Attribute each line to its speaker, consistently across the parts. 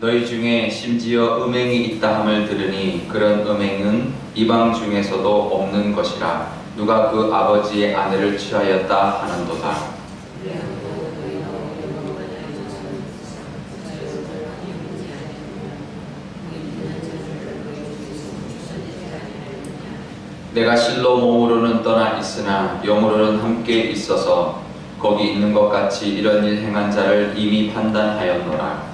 Speaker 1: 너희 중에 심지어 음행이 있다 함을 들으니 그런 음행은 이방 중에서도 없는 것이라. 누가 그 아버지의 아내를 취하였다 하는도다. 내가 실로 몸으로는 떠나 있으나 영으로는 함께 있어서 거기 있는 것 같이 이런 일 행한 자를 이미 판단하였노라.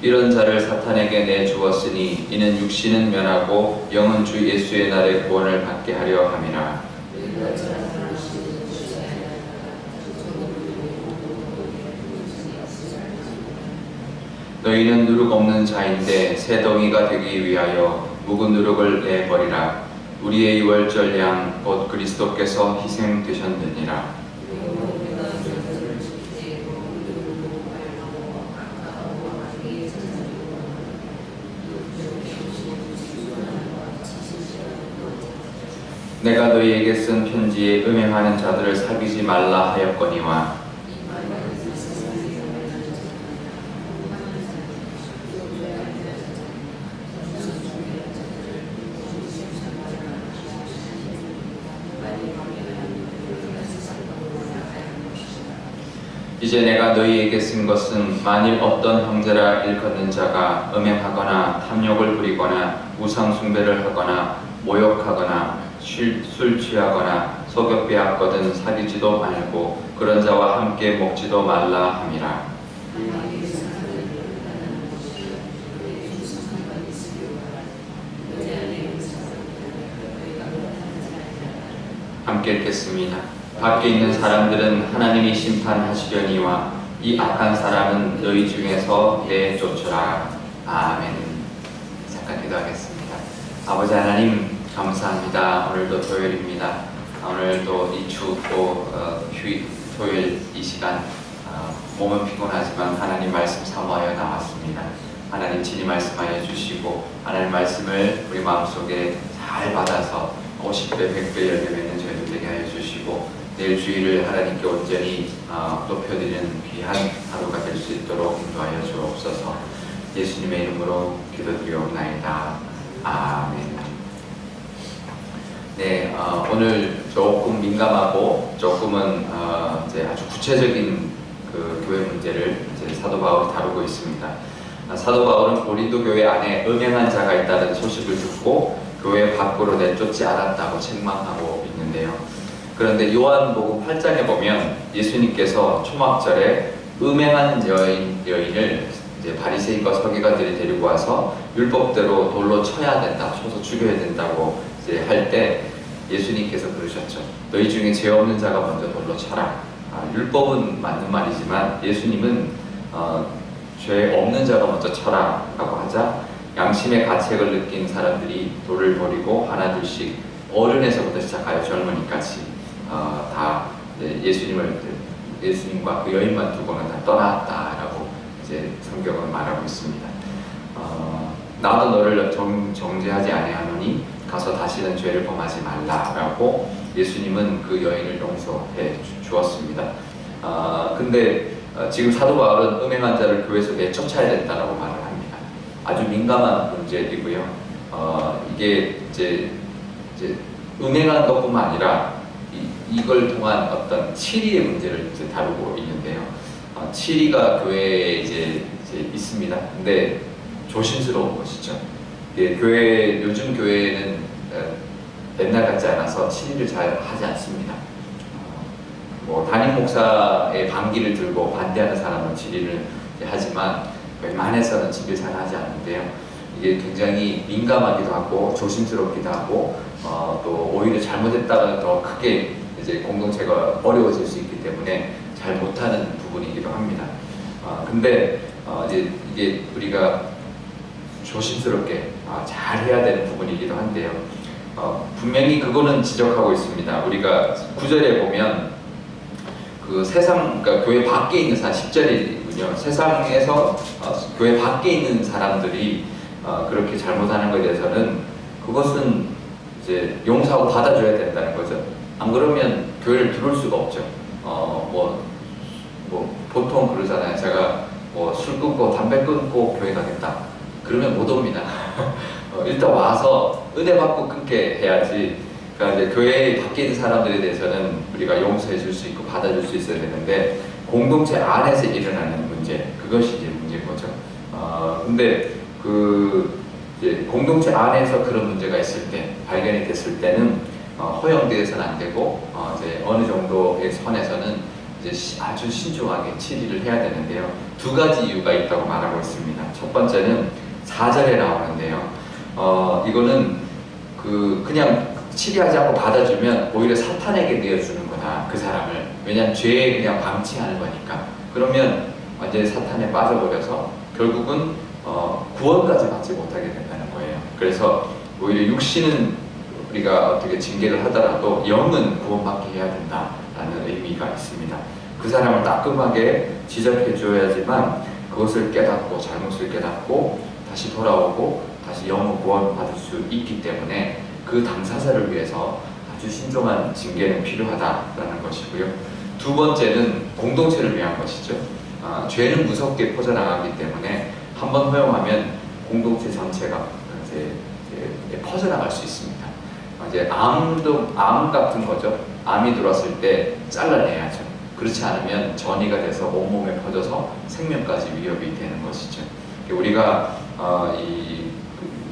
Speaker 1: 이런 자를 사탄에게 내주었으니 이는 육신은 면하고 영은 주 예수의 날에 구원을 받게 하려 함이라. 너희는 누룩 없는 자인데 새 덩이가 되기 위하여 묵은 누룩을 내버리라. 우리의 유월절 양 곧 그리스도께서 희생되셨느니라. 내가 너희에게 쓴 편지에 음행하는 자들을 사귀지 말라 하였거니와 이제 내가 너희에게 쓴 것은 만일 어떤 형제라 일컫는 자가 음행하거나 탐욕을 부리거나 우상 숭배를 하거나 모욕하거나 술 취하거나 속여 빼앗거든 사귀지도 말고 그런 자와 함께 먹지도 말라 함이라. 함께 읽겠습니다. 밖에 있는 사람들은 하나님이 심판하시려니와 이 악한 사람은 너희 중에서 내쫓으라. 아멘. 잠깐 기도하겠습니다. 아버지 하나님 감사합니다. 오늘도 토요일입니다. 오늘도 이 춥고 토요일 이 시간 몸은 피곤하지만 하나님 말씀 사모하여 나왔습니다. 하나님 친히 말씀하여 주시고 하나님 말씀을 우리 마음속에 잘 받아서 50배 100배 열매 맺는 저희들 되게 하여 주시고 내일 주일을 하나님께 온전히 높여드리는 귀한 하루가 될 수 있도록 인도하여 주옵소서. 예수님의 이름으로 기도드리옵나이다. 아멘. 네, 오늘 조금 민감하고 조금은 이제 아주 구체적인 그 교회 문제를 이제 사도 바울이 다루고 있습니다. 사도 바울은 고린도 교회 안에 음행한 자가 있다는 소식을 듣고 교회 밖으로 내쫓지 않았다고 책망하고 있는데요. 그런데 요한복음 8장에 보면 예수님께서 초막절에 음행한 여인을 이제 바리새인과 서기관들이 데리고 와서 율법대로 돌로 쳐야 된다, 쳐서 죽여야 된다고 이제 할 때 예수님께서 그러셨죠. 너희 중에 죄 없는 자가 먼저 돌로 쳐라. 율법은 맞는 말이지만 예수님은 죄 없는 자가 먼저 쳐라 라고 하자 양심의 가책을 느낀 사람들이 돌을 버리고 하나둘씩 어른에서부터 시작하여 젊은이까지 다 예수님과 그 여인만 두고는 다 떠났다라고 이제 성경은 말하고 있습니다. 나도 너를 정죄하지 아니하노니 가서 다시는 죄를 범하지 말라라고 예수님은 그 여인을 용서해 주었습니다. 근데 지금 사도 바울은 음행한 자를 교회에서 내쫓아야 된다라고 말을 합니다. 아주 민감한 문제이고요. 이게 이제 음행한 것뿐만 아니라 이걸 통한 어떤 치리의 문제를 이제 다루고 있는데요. 치리가 교회에 이제 있습니다. 근데 조심스러운 것이죠. 요즘 교회는 옛날 같지 않아서 치리를 잘 하지 않습니다. 담임 목사의 반기를 들고 반대하는 사람은 치리를 하지만 웬만해서는 치리를 잘 하지 않는데요. 이게 굉장히 민감하기도 하고 조심스럽기도 하고 또 오히려 잘못했다가 더 크게 이제 공동체가 어려워질 수 있기 때문에 잘 못하는 부분이기도 합니다. 근데 이게 우리가 조심스럽게 잘 해야 되는 부분이기도 한데요. 분명히 그거는 지적하고 있습니다. 우리가 9절에 보면 그 그러니까 교회 밖에 있는 사람 10절이군요. 세상에서 교회 밖에 있는 사람들이 그렇게 잘못하는 것에 대해서는 그것은 이제 용서하고 받아줘야 된다는 거죠. 안 그러면 교회를 들어올 수가 없죠. 보통 그러잖아요. 제가 뭐 술 끊고 담배 끊고 교회 가겠다. 그러면 못 옵니다. 일단 와서 은혜 받고 끊게 해야지. 그러니까 이제 교회에 밖에 있는 사람들에 대해서는 우리가 용서해 줄 수 있고 받아줄 수 있어야 되는데, 공동체 안에서 일어나는 문제, 그것이 이제 문제인 거죠. 근데 이제 공동체 안에서 그런 문제가 있을 때, 발견이 됐을 때는 허용되어서는 안 되고, 이제 어느 정도의 선에서는 이제 아주 신중하게 치리를 해야 되는데요. 두 가지 이유가 있다고 말하고 있습니다. 첫 번째는 4절에 나오는데요. 이거는 그냥 치리하지 않고 받아주면 오히려 사탄에게 내어주는 거다, 그 사람을. 왜냐하면 죄에 그냥 방치하는 거니까. 그러면 완전히 사탄에 빠져버려서 결국은 구원까지 받지 못하게 된다는 거예요. 그래서 오히려 육신은 우리가 어떻게 징계를 하더라도 영은 구원받게 해야 된다라는 의미가 있습니다. 그 사람을 따끔하게 지적해 줘야지만 그것을 깨닫고, 잘못을 깨닫고 다시 돌아오고 다시 영을 구원받을 수 있기 때문에 그 당사자를 위해서 아주 신중한 징계는 필요하다라는 것이고요. 두 번째는 공동체를 위한 것이죠. 죄는 무섭게 퍼져나가기 때문에 한번 허용하면 공동체 전체가 이제 퍼져나갈 수 있습니다. 이제 암 같은 거죠. 암이 들어왔을 때 잘라내야죠. 그렇지 않으면 전이가 돼서 온몸에 퍼져서 생명까지 위협이 되는 것이죠. 우리가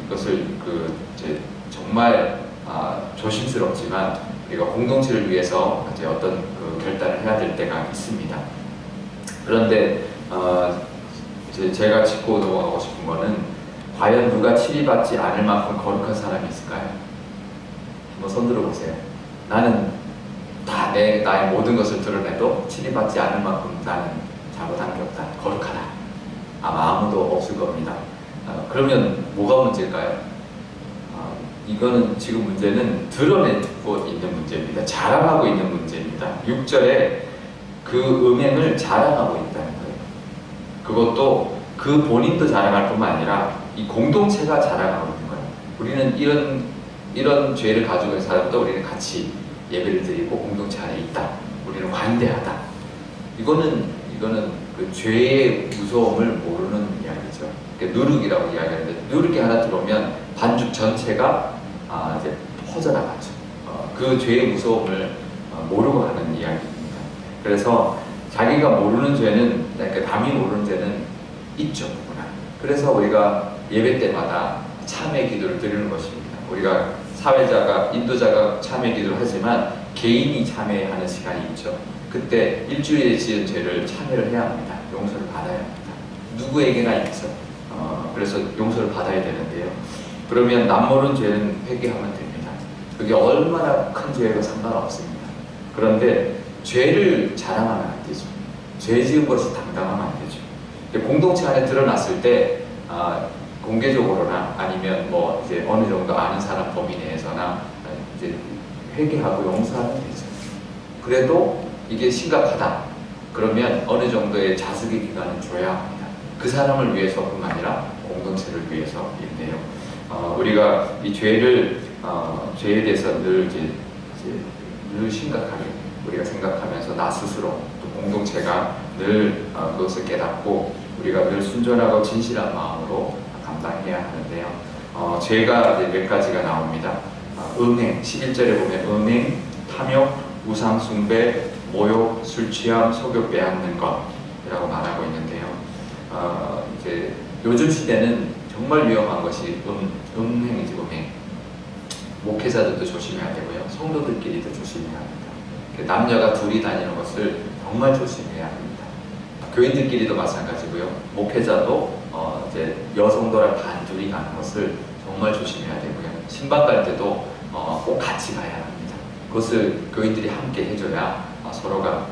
Speaker 1: 이것을 이제 정말 조심스럽지만 우리가 공동체를 위해서 이제 어떤 결단을 해야 될 때가 있습니다. 그런데 이제 제가 짚고 넘어가고 싶은 거는, 과연 누가 치리받지 않을 만큼 거룩한 사람이 있을까요? 한번 손 들어보세요. 나는 다 나의 모든 것을 드러내도 치리받지 않을 만큼 나는 잘못한 게 없다, 거룩하다. 아마 아무도 없을 겁니다. 그러면 뭐가 문제일까요? 이거는 지금 문제는 드러내고 있는 문제입니다. 자랑하고 있는 문제입니다. 6절에 그 음행을 자랑하고 있다는 거예요. 그것도 그 본인도 자랑할 뿐만 아니라 이 공동체가 자랑하고 있는 거예요. 우리는 이런 죄를 가지고 있는 사람도 우리는 같이 예배를 드리고 공동체 안에 있다. 우리는 관대하다. 이거는 그 죄의 무서움을 모르는 이야기죠. 누룩이라고 이야기하는데, 누룩이 하나 들어오면 반죽 전체가 이제 퍼져나가죠. 그 죄의 무서움을 모르고 하는 이야기입니다. 그래서 자기가 모르는 죄는, 그러니까 남이 모르는 죄는 있죠, 누구나. 그래서 우리가 예배 때마다 참회 기도를 드리는 것입니다. 우리가 사회자가, 인도자가 참회 기도를 하지만 개인이 참회하는 시간이 있죠. 그때 일주일에 지은 죄를 참회를 해야 합니다. 용서를 받아야 합니다. 누구에게나 있죠. 그래서 용서를 받아야 되는데요. 그러면 남모르는 죄는 회개하면 됩니다. 그게 얼마나 큰 죄에도 상관없습니다. 그런데 죄를 자랑하면 안 되죠. 죄 지은 것이 당당하면 안 되죠. 공동체 안에 드러났을 때 공개적으로나 아니면 뭐 이제 어느 정도 아는 사람 범위 내에서나 이제 회개하고 용서하면 되죠. 그래도 이게 심각하다. 그러면 어느 정도의 자숙의 기간은 줘야 합니다. 그 사람을 위해서뿐만 아니라 공동체를 위해서인데요. 우리가 이 죄에 대해서 늘 심각하게 우리가 생각하면서 나 스스로 또 공동체가 늘 그것을 깨닫고 우리가 늘 순전하고 진실한 마음으로 감당해야 하는데요. 죄가 이제 몇 가지가 나옵니다. 음행, 11절에 보면 음행, 탐욕, 우상숭배, 모욕, 술취함, 속욕 빼앗는 것이라고 말하고 있는데요. 이제 요즘 시대는 정말 위험한 것이 음행이지, 음행. 목회자들도 조심해야 되고요. 성도들끼리도 조심해야 합니다. 남녀가 둘이 다니는 것을 정말 조심해야 합니다. 교인들끼리도 마찬가지고요. 목회자도 이제 여성도랑 단둘이 가는 것을 정말 조심해야 되고요. 신방 갈 때도 꼭 같이 가야 합니다. 그것을 교인들이 함께 해줘야 서로가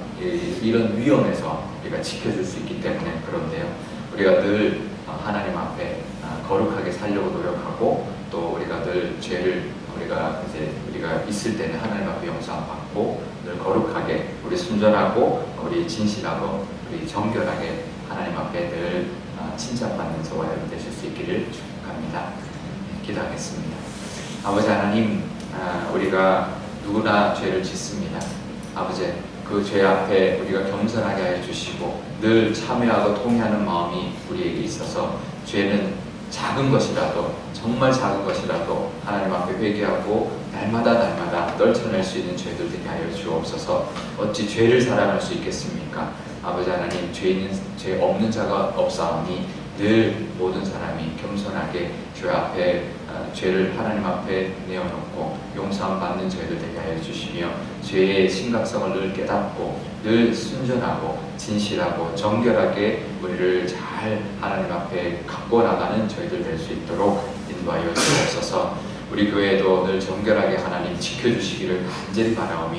Speaker 1: 이런 위험에서 우리가 지켜줄 수 있기 때문에 그런데요. 우리가 늘 하나님 앞에 거룩하게 살려고 노력하고 또 우리가 늘 죄를 우리가 있을 때는 하나님 앞에 용서 받고 늘 거룩하게 우리 순전하고 우리 진실하고 우리 정결하게 하나님 앞에 늘 칭찬받는 저와 여러분 되실 수 있기를 축복합니다. 기도하겠습니다. 아버지 하나님, 우리가 누구나 죄를 짓습니다. 아버지, 그 죄 앞에 우리가 겸손하게 하여 주시고 늘 참여하고 통회하는 마음이 우리에게 있어서 죄는 작은 것이라도 정말 작은 것이라도 하나님 앞에 회개하고 날마다 떨쳐낼 수 있는 죄들 되게 하여 주옵소서. 어찌 죄를 사랑할 수 있겠습니까? 아버지 하나님, 죄 없는 자가 없사오니 늘 모든 사람이 겸손하게 죄 앞에 죄를 하나님 앞에 내어놓고 용서함 받는 죄들 되게 하여 주시며 죄의 심각성을 늘 깨닫고 늘 순전하고 진실하고 정결하게 우리를 잘 하나님 앞에 갖고 나가는 저희들 될 수 있도록 인도하여 주옵소서. 우리 교회도 늘 정결하게 하나님 지켜주시기를 간절히 바라오며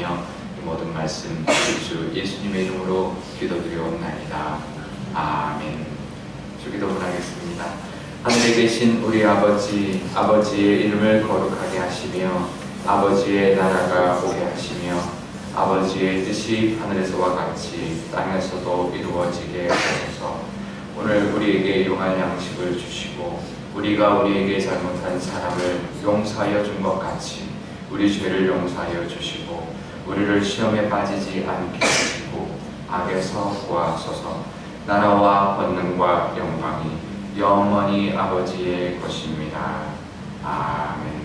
Speaker 1: 이 모든 말씀 주 예수님의 이름으로 기도드리옵나이다. 아멘. 주기도문하겠습니다. 하늘에 계신 우리 아버지, 아버지의 이름을 거룩하게 하시며 아버지의 나라가 오게 하시며 아버지의 뜻이 하늘에서와 같이 땅에서도 이루어지게 하소서. 오늘 우리에게 용할 양식을 주시고 우리가 우리에게 잘못한 사람을 용서하여 준 것 같이 우리 죄를 용서하여 주시고 우리를 시험에 빠지지 않게 하시고 악에서 구하소서. 나라와 권능과 영광이 영원히 아버지의 것입니다. 아멘.